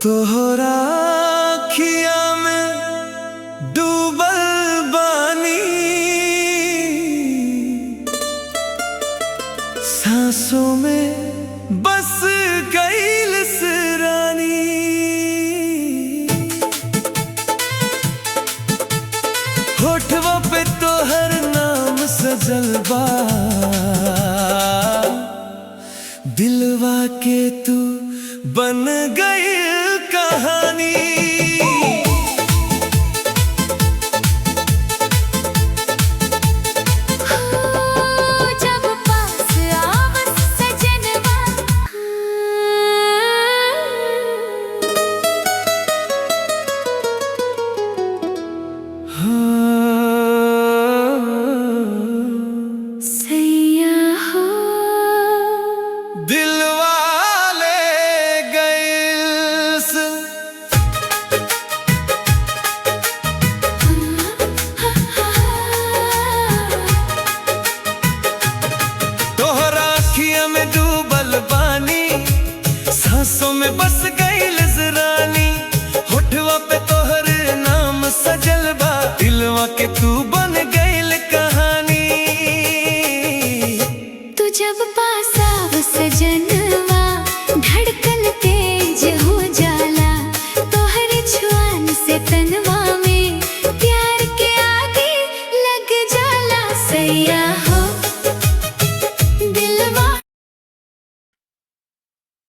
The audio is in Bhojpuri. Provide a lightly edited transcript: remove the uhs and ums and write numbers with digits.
तोहरा अखिया में डूबल बानी, सांसों में बस गईल रानी। होठवा पे तोहर नाम सजल बा, दिलवा के तू बन गई कहानी।